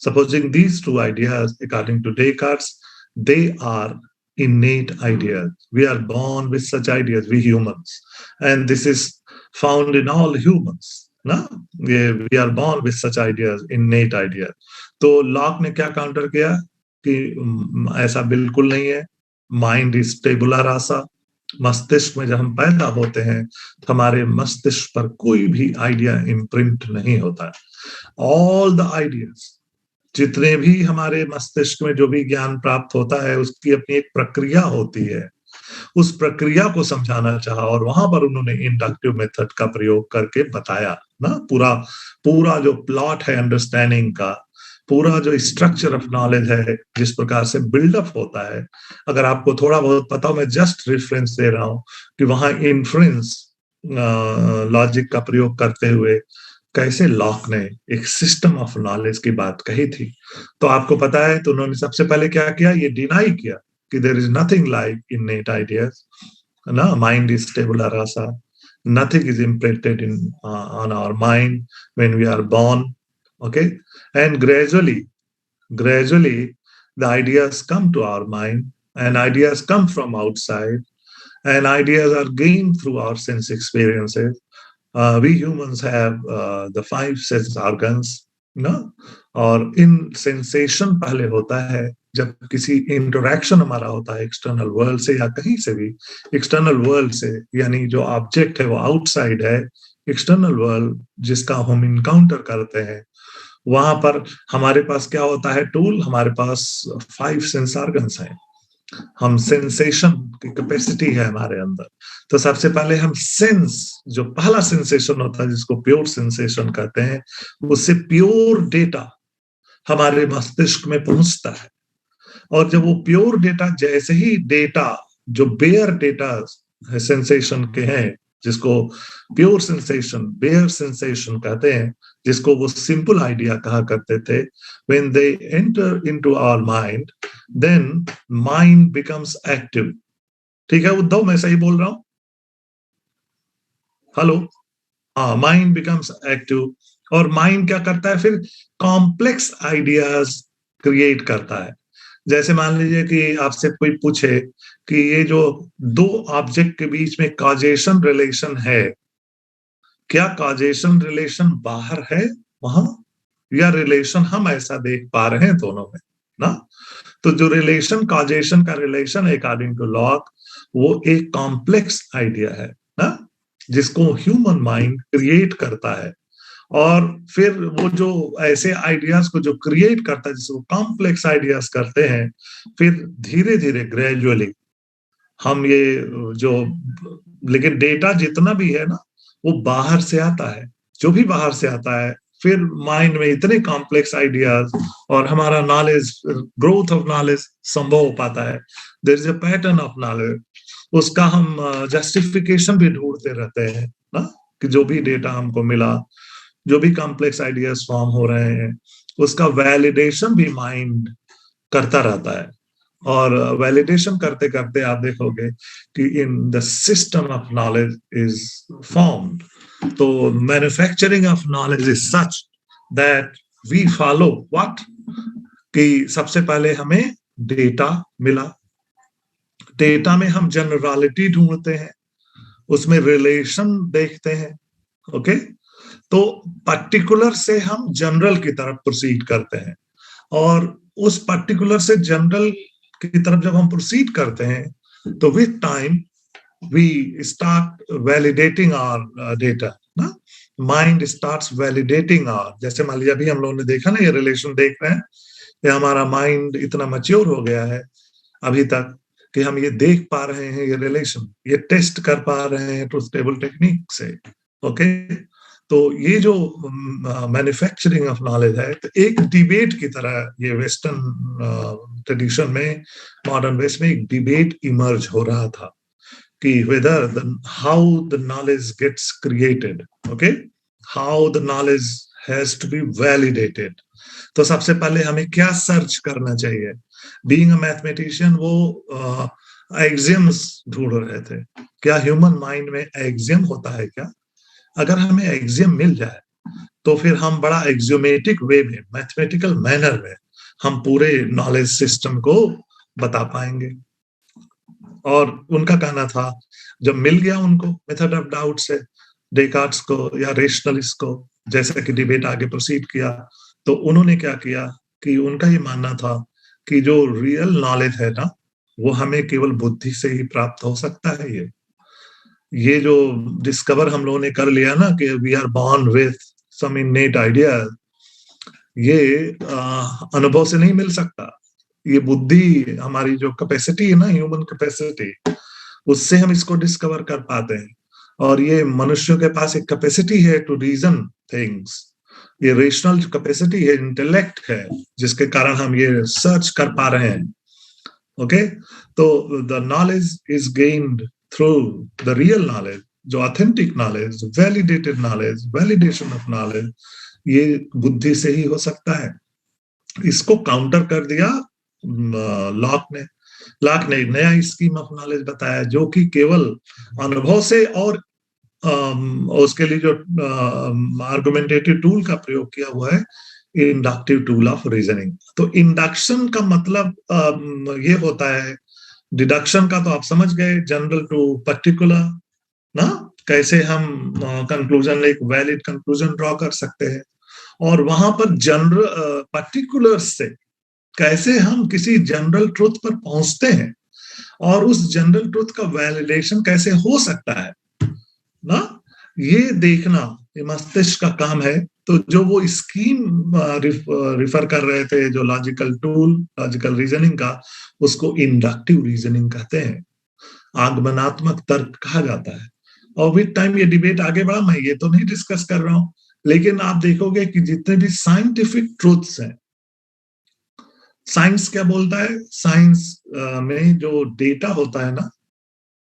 supposing these two ideas according to Descartes, they are innate ideas. We are born with such ideas, we humans, and this is found in all humans ना, we are born with such ideas, innate ideas. तो lock ने क्या counter किया कि ऐसा बिल्कुल नहीं है, माइंड इज टेबुला रासा, मस्तिष्क में जब हम पैदा होते हैं तो हमारे मस्तिष्क पर कोई भी आइडिया इम्प्रिंट नहीं होता है। ऑल द आइडियाज, जितने भी हमारे मस्तिष्क में जो भी ज्ञान प्राप्त होता है उसकी अपनी एक प्रक्रिया होती है, उस प्रक्रिया को समझाना चाहा, और वहां पर उन्होंने इंडक्टिव मेथड का प्रयोग करके बताया ना, पूरा पूरा जो प्लॉट है अंडरस्टैंडिंग का, पूरा जो स्ट्रक्चर ऑफ नॉलेज है, जिस प्रकार से बिल्डअप होता है। अगर आपको थोड़ा बहुत पता हो, मैं जस्ट रेफरेंस दे रहा हूं कि वहां इन्फ्लुएंस लॉजिक का प्रयोग करते हुए कैसे लॉक ने एक सिस्टम ऑफ नॉलेज की बात कही थी। तो आपको पता है, तो उन्होंने सबसे पहले क्या किया, ये डिनाई किया कि there is nothing like innate ideas ना, mind is tabula rasa, nothing is imprinted in on our mind when we are born, okay, and gradually the ideas come to our mind, and ideas come from outside, and ideas are gained through our sense experiences. We humans have the five sense organs, ना, और इन sensation पहले होता है जब किसी interaction हमारा होता है एक्सटर्नल वर्ल्ड से या कहीं से भी एक्सटर्नल वर्ल्ड से, यानी जो ऑब्जेक्ट है वो आउटसाइड है, एक्सटर्नल वर्ल्ड जिसका हम इनकाउंटर करते हैं, वहां पर हमारे पास क्या होता है टूल, हमारे पास फाइव सेंस ऑर्गन्स हैं, हम सेंसेशन की कैपेसिटी है हमारे अंदर। तो सबसे पहले हम सेंस, जो पहला सेंसेशन होता है जिसको प्योर सेंसेशन कहते हैं, उससे प्योर डेटा हमारे मस्तिष्क में पहुंचता है, और जब वो प्योर डेटा, जैसे ही डेटा जो बेयर डेटा सेंसेशन के हैं, जिसको प्योर सेंसेशन, बेयर सेंसेशन कहते हैं, जिसको वो सिंपल आइडिया कहा करते थे, when they enter into our mind then mind becomes active. ठीक है उद्धव, मैं सही बोल रहा हूं? हेलो? हाँ, माइंड बिकम्स एक्टिव, और माइंड क्या करता है फिर? कॉम्प्लेक्स आइडियाज क्रिएट करता है। जैसे मान लीजिए कि आपसे कोई पूछे कि ये जो दो ऑब्जेक्ट के बीच में कॉजेशन रिलेशन है, क्या कॉजेशन रिलेशन बाहर है वहां, या रिलेशन हम ऐसा देख पा रहे हैं दोनों में ना? तो जो रिलेशन, कॉजेशन का रिलेशन अकॉर्डिंग टू लॉक, वो एक कॉम्प्लेक्स आइडिया है ना, जिसको ह्यूमन माइंड क्रिएट करता है। और फिर वो जो ऐसे आइडियाज को जो क्रिएट करता है, जिसको कॉम्प्लेक्स आइडियाज करते हैं, फिर धीरे धीरे ग्रेजुअली हम ये जो, लेकिन डेटा जितना भी है ना वो बाहर से आता है, जो भी बाहर से आता है, फिर माइंड में इतने कॉम्प्लेक्स आइडियाज और हमारा नॉलेज, ग्रोथ ऑफ नॉलेज संभव हो पाता है। There is a pattern of knowledge, उसका हम जस्टिफिकेशन भी ढूंढते रहते हैं ना, कि जो भी डेटा हमको मिला, जो भी कॉम्प्लेक्स आइडियाज फॉर्म हो रहे हैं, उसका वैलिडेशन भी माइंड करता रहता है। और वैलिडेशन करते करते आप देखोगे कि in the system of knowledge is formed. तो manufacturing of knowledge is such that we follow what, कि सबसे पहले हमें डेटा मिला, डेटा में हम जनरलिटी ढूंढते हैं, उसमें रिलेशन देखते हैं, ओके? तो पर्टिकुलर से हम जनरल की तरफ प्रोसीड करते हैं, और उस पर्टिकुलर से जनरल की तरफ जब हम प्रोसीड करते हैं तो with time we start validating our data ना, माइंड स्टार्ट्स वैलिडेटिंग आवर, जैसे मान लीजिए अभी हम लोगों ने देखा ना, ये रिलेशन देख रहे हैं, ये हमारा माइंड इतना मैच्योर हो गया है अभी तक कि हम ये देख पा रहे हैं, ये रिलेशन, ये टेस्ट कर पा रहे हैं ट्रुथ टेबल टेक्निक से, ओके? तो ये जो मैन्युफैक्चरिंग ऑफ नॉलेज है, तो एक डिबेट की तरह ये वेस्टर्न ट्रेडिशन में, मॉडर्न वेस्ट में एक डिबेट इमर्ज हो रहा था कि whether how the knowledge gets created, okay, how the knowledge has to be validated. तो सबसे पहले हमें क्या सर्च करना चाहिए? बीइंग अ मैथमेटिशियन वो एक्सियम्स ढूंढ रहे थे, क्या ह्यूमन माइंड में एक्सियम होता है क्या? अगर हमें एक्सियम मिल जाए तो फिर हम बड़ा एक्सियोमेटिक वे में, मैथमेटिकल मैनर में हम पूरे नॉलेज सिस्टम को बता पाएंगे। और उनका कहना था, जब मिल गया उनको मेथड ऑफ डाउट से, डेकार्ट्स को या रेशनलिस्ट को, जैसा कि डिबेट आगे प्रोसीड किया, तो उन्होंने क्या किया कि उनका ये मानना था कि जो रियल नॉलेज है ना, वो हमें केवल बुद्धि से ही प्राप्त हो सकता है। ये जो डिस्कवर हम लोगों ने कर लिया ना कि we are born with some innate idea, ये अनुभव से नहीं मिल सकता। ये बुद्धि, हमारी जो कैपेसिटी है ना, ह्यूमन कैपेसिटी, उससे हम इसको डिस्कवर कर पाते हैं। और ये मनुष्यों के पास एक कैपेसिटी है टू रीजन थिंग्स, ये रेशनल जो कैपेसिटी है, इंटेलेक्ट है, जिसके कारण हम ये सर्च कर पा रहे हैं, ओके? तो the knowledge is gained through the real knowledge, जो authentic knowledge, validated knowledge, validation of knowledge, ये बुद्धि से ही हो सकता है। इसको काउंटर कर दिया लॉक ने। लॉक ने नया स्कीम ऑफ नॉलेज बताया, जो कि केवल अनुभव से, और उसके लिए जो आर्गुमेंटेटिव टूल का प्रयोग किया हुआ है, इंडक्टिव टूल ऑफ रीजनिंग। तो इंडक्शन का मतलब ये होता है डिडक्शन का तो आप समझ गए, जनरल टू पर्टिकुलर ना, कैसे हम कंक्लूजन, एक वैलिड कंक्लूजन ड्रॉ कर सकते हैं, और वहां पर जनरल पर्टिकुलर से कैसे हम किसी जनरल ट्रुथ पर पहुंचते हैं, और उस जनरल ट्रुथ का वैलिडेशन कैसे हो सकता है ना, ये देखना ये मस्तिष्क का काम है। तो जो वो स्कीम रिफर कर रहे थे, जो लॉजिकल टूल, लॉजिकल रीजनिंग का, उसको इंडक्टिव रीजनिंग कहते हैं, आगमनात्मक तर्क कहा जाता है। और विद टाइम ये डिबेट आगे बढ़ा, मैं ये तो नहीं डिस्कस कर रहा हूं, लेकिन आप देखोगे कि जितने भी साइंटिफिक ट्रूथ्स हैं, साइंस क्या बोलता है, साइंस में जो डेटा होता है ना,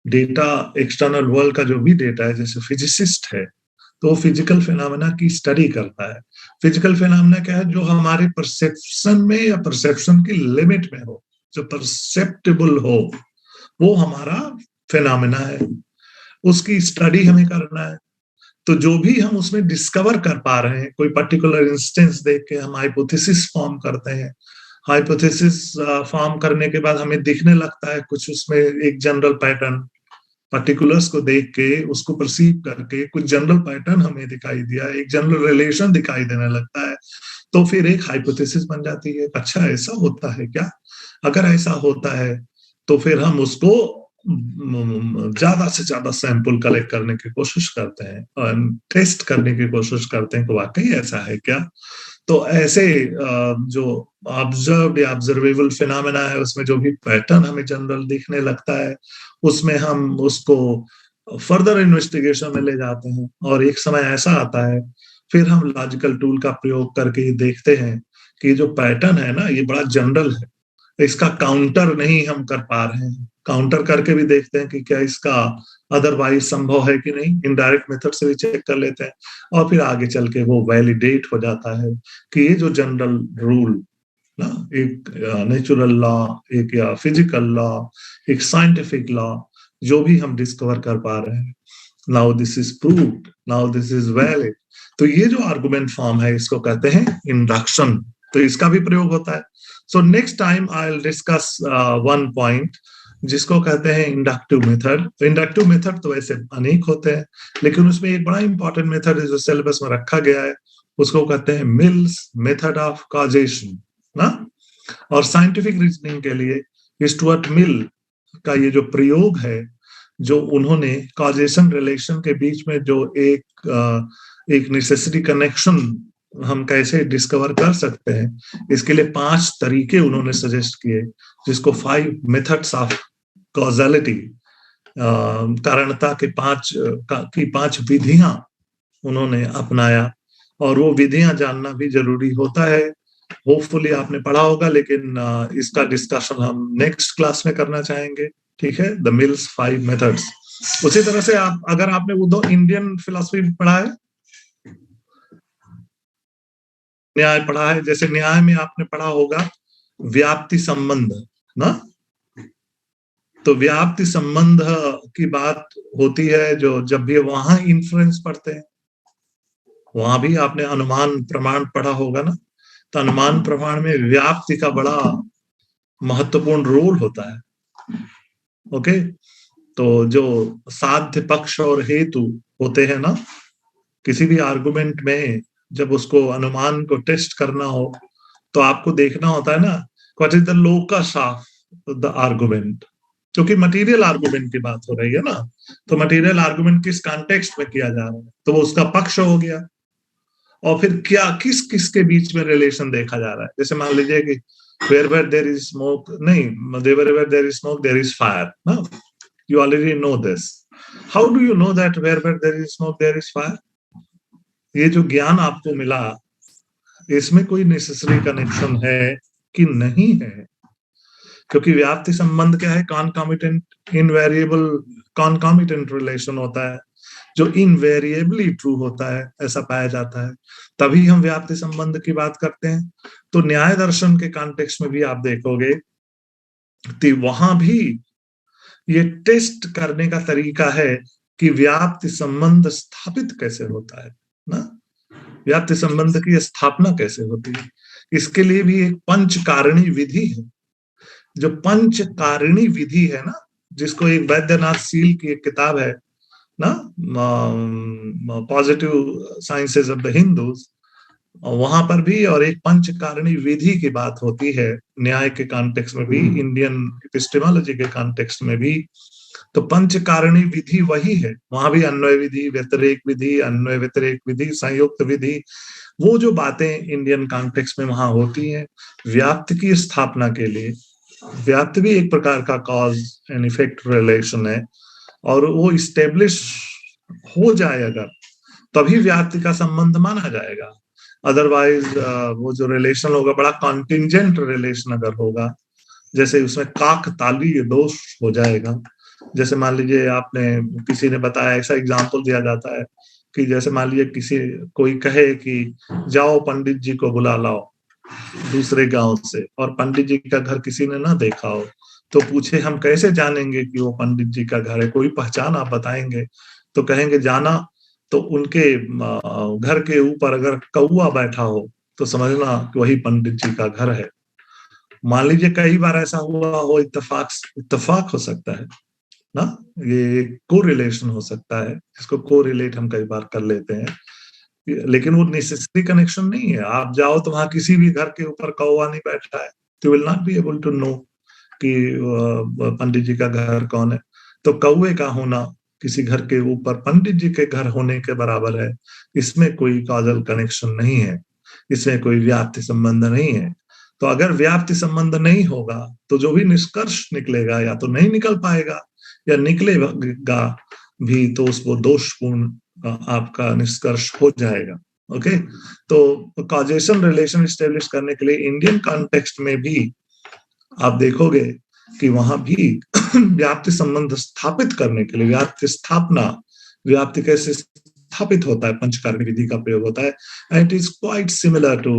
डेटा एक्सटर्नल वर्ल्ड का जो भी डेटा है, जैसे फिजिसिस्ट है तो फिजिकल फिनोमेना की स्टडी करता है। फिजिकल फिनोमेना क्या है, जो हमारे परसेप्शन में या परसेप्शन की लिमिट में हो, जो परसेप्टेबल हो, वो हमारा फिनोमेना है, उसकी स्टडी हमें करना है। तो जो भी हम उसमें डिस्कवर कर पा रहे हैं, कोई पर्टिकुलर इंस्टेंस देख के हम हाइपोथेसिस फॉर्म करते हैं, हाइपोथेसिस फॉर्म करने के बाद हमें दिखने लगता है कुछ उसमें एक जनरल पैटर्न, पर्टिकुलर्स को देख के उसको परसीव करके कुछ जनरल पैटर्न हमें दिखाई दिया, एक जनरल रिलेशन दिखाई देने लगता है, तो फिर एक हाइपोथेसिस बन जाती है, अच्छा ऐसा होता है क्या, अगर ऐसा होता है तो फिर हम उसको ज्यादा से ज्यादा सैंपल कलेक्ट करने की कोशिश करते हैं और टेस्ट करने की कोशिश करते हैं कि वाकई ऐसा है क्या। तो ऐसे जो ऑब्जर्व या ऑब्जर्वेबल फिनोमेना है, उसमें जो भी पैटर्न हमें जनरल दिखने लगता है, उसमें हम उसको फर्दर इन्वेस्टिगेशन में ले जाते हैं, और एक समय ऐसा आता है फिर हम लॉजिकल टूल का प्रयोग करके देखते हैं कि जो पैटर्न है ना, ये बड़ा जनरल है, इसका काउंटर नहीं हम कर पा रहे हैं, काउंटर करके भी देखते हैं कि क्या इसका अदरवाइज संभव है कि नहीं, इनडायरेक्ट मेथड से भी चेक कर लेते हैं, और फिर आगे चल के वो वैलिडेट हो जाता है कि ये जो जनरल रूल ना, एक नेचुरल लॉ, एक या फिजिकल लॉ, एक साइंटिफिक लॉ, जो भी हम डिस्कवर कर पा रहे हैं, now this is proved, now this is valid. तो ये जो आर्गुमेंट फॉर्म है, इसको कहते हैं इंडक्शन, तो इसका भी प्रयोग होता है। So next time I will discuss one point जिसको कहते हैं इंडक्टिव मेथड। तो इंडक्टिव मेथड तो वैसे अनेक होते हैं, लेकिन उसमें एक बड़ा इंपॉर्टेंट मेथड है जो सिलेबस में रखा गया है, उसको कहते हैं मिल्स मेथड ऑफ कॉजेशन ना। और साइंटिफिक रीजनिंग के लिए स्टुअर्ट मिल का ये जो प्रयोग है, जो उन्होंने कॉजेशन रिलेशन के बीच में जो एक नेसेसिटी कनेक्शन हम कैसे डिस्कवर कर सकते हैं, इसके लिए 5 तरीके उन्होंने सजेस्ट किए, जिसको 5 मेथड्स ऑफ कॉजलिटी, कारणता के 5 विधियां उन्होंने अपनाया, और वो विधियां जानना भी जरूरी होता है। होपफुली आपने पढ़ा होगा, लेकिन इसका डिस्कशन हम नेक्स्ट क्लास में करना चाहेंगे, ठीक है, द मिल्स 5 मेथड्स। उसी तरह से आप, अगर आपने वो दो इंडियन फिलॉसफी पढ़ा है, न्याय पढ़ा है, जैसे न्याय में आपने पढ़ा होगा व्याप्ति संबंध ना, तो व्याप्ति संबंध की बात होती है, जो जब भी वहां इन्फ्लुएंस पढ़ते हैं, वहां भी आपने अनुमान प्रमाण पढ़ा होगा ना, तो अनुमान प्रमाण में व्याप्ति का बड़ा महत्वपूर्ण रोल होता है। ओके, तो जो साध्य पक्ष और हेतु होते हैं ना, किसी भी आर्गुमेंट में जब उसको अनुमान को टेस्ट करना हो, तो आपको देखना होता है ना, what is the locus of the argument, क्योंकि मटेरियल आर्गुमेंट की बात हो रही है ना, तो मटेरियल आर्गुमेंट किस कॉन्टेक्स्ट में किया जा रहा है, तो वो उसका पक्ष हो गया, और फिर क्या किस किस के बीच में रिलेशन देखा जा रहा है। जैसे मान लीजिए कि wherever there is smoke, नहीं, wherever there is smoke there is fire ना, you already know this. How do you know that wherever there is smoke there is fire? ये जो ज्ञान आपको मिला, इसमें कोई नेसेसरी कनेक्शन है कि नहीं है, क्योंकि व्याप्ति संबंध क्या है, कॉन्कॉमिटेंट इनवेरिएबल कॉन्कॉमिटेंट रिलेशन होता है, जो इनवेरिएबली ट्रू होता है, ऐसा पाया जाता है, तभी हम व्याप्ति संबंध की बात करते हैं। तो न्याय दर्शन के कॉन्टेक्स्ट में भी आप देखोगे कि वहां भी ये टेस्ट करने का तरीका है कि व्याप्ति संबंध स्थापित कैसे होता है ना, व्याप्ति संबंध की स्थापना कैसे होती है। इसके लिए भी एक पंचकारणीय विधि है, जो पंचकारिणी विधि है ना, जिसको एक वैद्यनाथ सील की एक किताब है ना, positive sciences of the Hindus, वहां पर भी और एक पंचकारिणी विधि की बात होती है, न्याय के कॉन्टेक्स्ट में भी, इंडियन एपिस्टेमोलॉजी के कॉन्टेक्स्ट में भी। तो पंचकारिणी विधि वही है, वहां भी अन्वय विधि, व्यतिरेक विधि, अन्वय व्यतिरेक विधि, संयुक्त विधि, वो जो बातें इंडियन कॉन्टेक्स्ट में वहां होती हैं व्याप्ति की स्थापना के लिए। व्याप्ति भी एक प्रकार का कॉज एंड इफेक्ट रिलेशन है, और वो इस्टेब्लिश हो जाएगा तभी व्याप्ति का संबंध माना जाएगा। अदरवाइज वो जो रिलेशन होगा बड़ा कॉन्टिंजेंट रिलेशन अगर होगा, जैसे उसमें काक ताली दोष हो जाएगा। जैसे मान लीजिए आपने, किसी ने बताया, ऐसा एग्जाम्पल दिया जाता है कि जैसे मान लीजिए किसी कोई कहे कि जाओ पंडित जी को बुला लाओ दूसरे गांव से, और पंडित जी का घर किसी ने ना देखा हो, तो पूछे हम कैसे जानेंगे कि वो पंडित जी का घर है, कोई पहचान आप बताएंगे? तो कहेंगे जाना तो उनके घर के ऊपर अगर कौवा बैठा हो तो समझना कि वही पंडित जी का घर है। मान लीजिए कई बार ऐसा हुआ हो, इत्तेफाक हो सकता है ना, ये को रिलेशन हो सकता है, जिसको को रिलेट हम कई बार कर लेते हैं, लेकिन वो नेसेसरी कनेक्शन नहीं है। आप जाओ तो वहां किसी भी घर के ऊपर कौवा नहीं बैठा है, तो will not be able to know कि पंडित जी का घर कौन है। तो कौवे का होना किसी घर के ऊपर पंडित जी के घर होने के बराबर है, इसमें कोई कॉजल कनेक्शन नहीं है, इसमें कोई व्याप्ति संबंध नहीं है। तो अगर व्याप्ति संबंध नहीं होगा तो जो भी निष्कर्ष निकलेगा या तो नहीं निकल पाएगा, या निकलेगा भी तो उसको दोषपूर्ण आपका निष्कर्ष हो जाएगा। ओके, तो कॉजेशन रिलेशन स्टेब्लिश करने के लिए इंडियन कॉन्टेक्स्ट में भी आप देखोगे कि वहां भी व्याप्ति संबंध स्थापित करने के लिए, व्याप्ति स्थापना, व्याप्ति कैसे स्थापित होता है, पंचकारिणी विधि का प्रयोग होता है। And it is quite similar to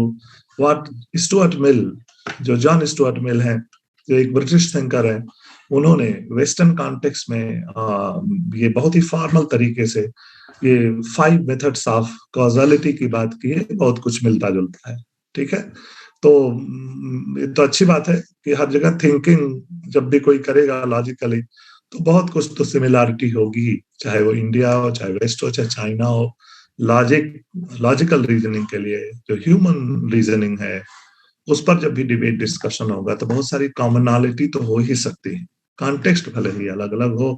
what Stuart Mill, जो जॉन स्टुअर्ट मिल है, जो एक ब्रिटिश थिंकर है, उन्होंने वेस्टर्न कॉन्टेक्स्ट में ये बहुत ही फॉर्मल तरीके से ये 5 मेथड्स ऑफ कॉजालिटी की बात की है, बहुत कुछ मिलता जुलता है। ठीक है, तो ये तो अच्छी बात है कि हर जगह थिंकिंग जब भी कोई करेगा लॉजिकली तो बहुत कुछ तो सिमिलैरिटी होगी, चाहे वो इंडिया हो, चाहे वेस्ट हो, चाहे चाइना हो। लॉजिकल रीजनिंग के लिए जो ह्यूमन रीजनिंग है उस पर जब भी डिबेट डिस्कशन होगा तो बहुत सारी कॉमनैलिटी तो हो ही सकती है, कॉन्टेक्स्ट भले ही अलग अलग हो।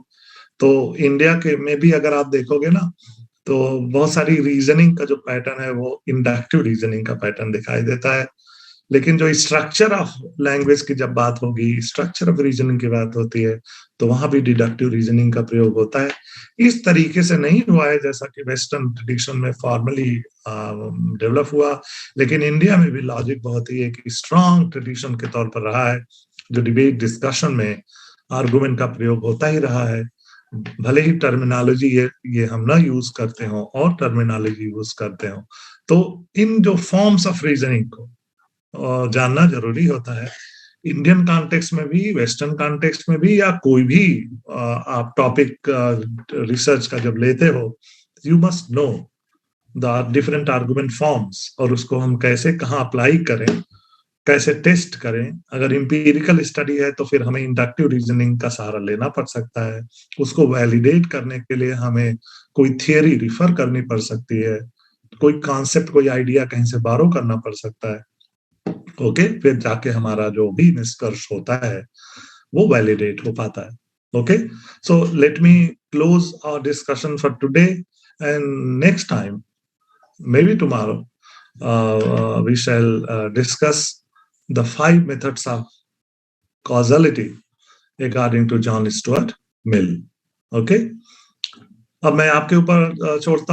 तो इंडिया के में भी अगर आप देखोगे ना, तो बहुत सारी रीजनिंग का जो पैटर्न है वो इंडक्टिव रीजनिंग का पैटर्न दिखाई देता है, लेकिन जो स्ट्रक्चर ऑफ लैंग्वेज की जब बात होगी, स्ट्रक्चर ऑफ रीजनिंग की बात होती है, तो वहां भी डिडक्टिव रीजनिंग का प्रयोग होता है। इस तरीके से नहीं हुआ है जैसा कि वेस्टर्न ट्रेडिशन में फॉर्मली डेवलप हुआ, लेकिन इंडिया में भी लॉजिक बहुत ही एक स्ट्रॉन्ग ट्रेडिशन के तौर पर रहा है, जो डिबेट डिस्कशन में आर्गुमेंट का प्रयोग होता ही रहा है। भले ही टर्मिनोलॉजी ये हम ना यूज करते हो और टर्मिनोलॉजी यूज करते हो, तो इन जो फॉर्म्स ऑफ रीजनिंग को जानना जरूरी होता है। इंडियन कॉन्टेक्स्ट में भी, वेस्टर्न कॉन्टेक्स्ट में भी, या कोई भी आप टॉपिक रिसर्च का जब लेते हो, you must know the different argument forms, और उसको हम कैसे कहाँ अप्लाई करें, कैसे टेस्ट करें। अगर इंपीरिकल स्टडी है तो फिर हमें इंडक्टिव रीजनिंग का सहारा लेना पड़ सकता है, उसको वैलिडेट करने के लिए हमें कोई थियरी रिफर करनी पड़ सकती है, कोई कॉन्सेप्ट, कोई आइडिया कहीं से बारो करना पड़ सकता है। ओके, फिर जाके हमारा जो भी निष्कर्ष होता है वो वैलिडेट हो पाता है। Okay, so let me close our discussion for today, and next time, maybe tomorrow, we shall discuss the 5 methods of causality according to John Stuart Mill. Okay, अब मैं आपके ऊपर छोड़ता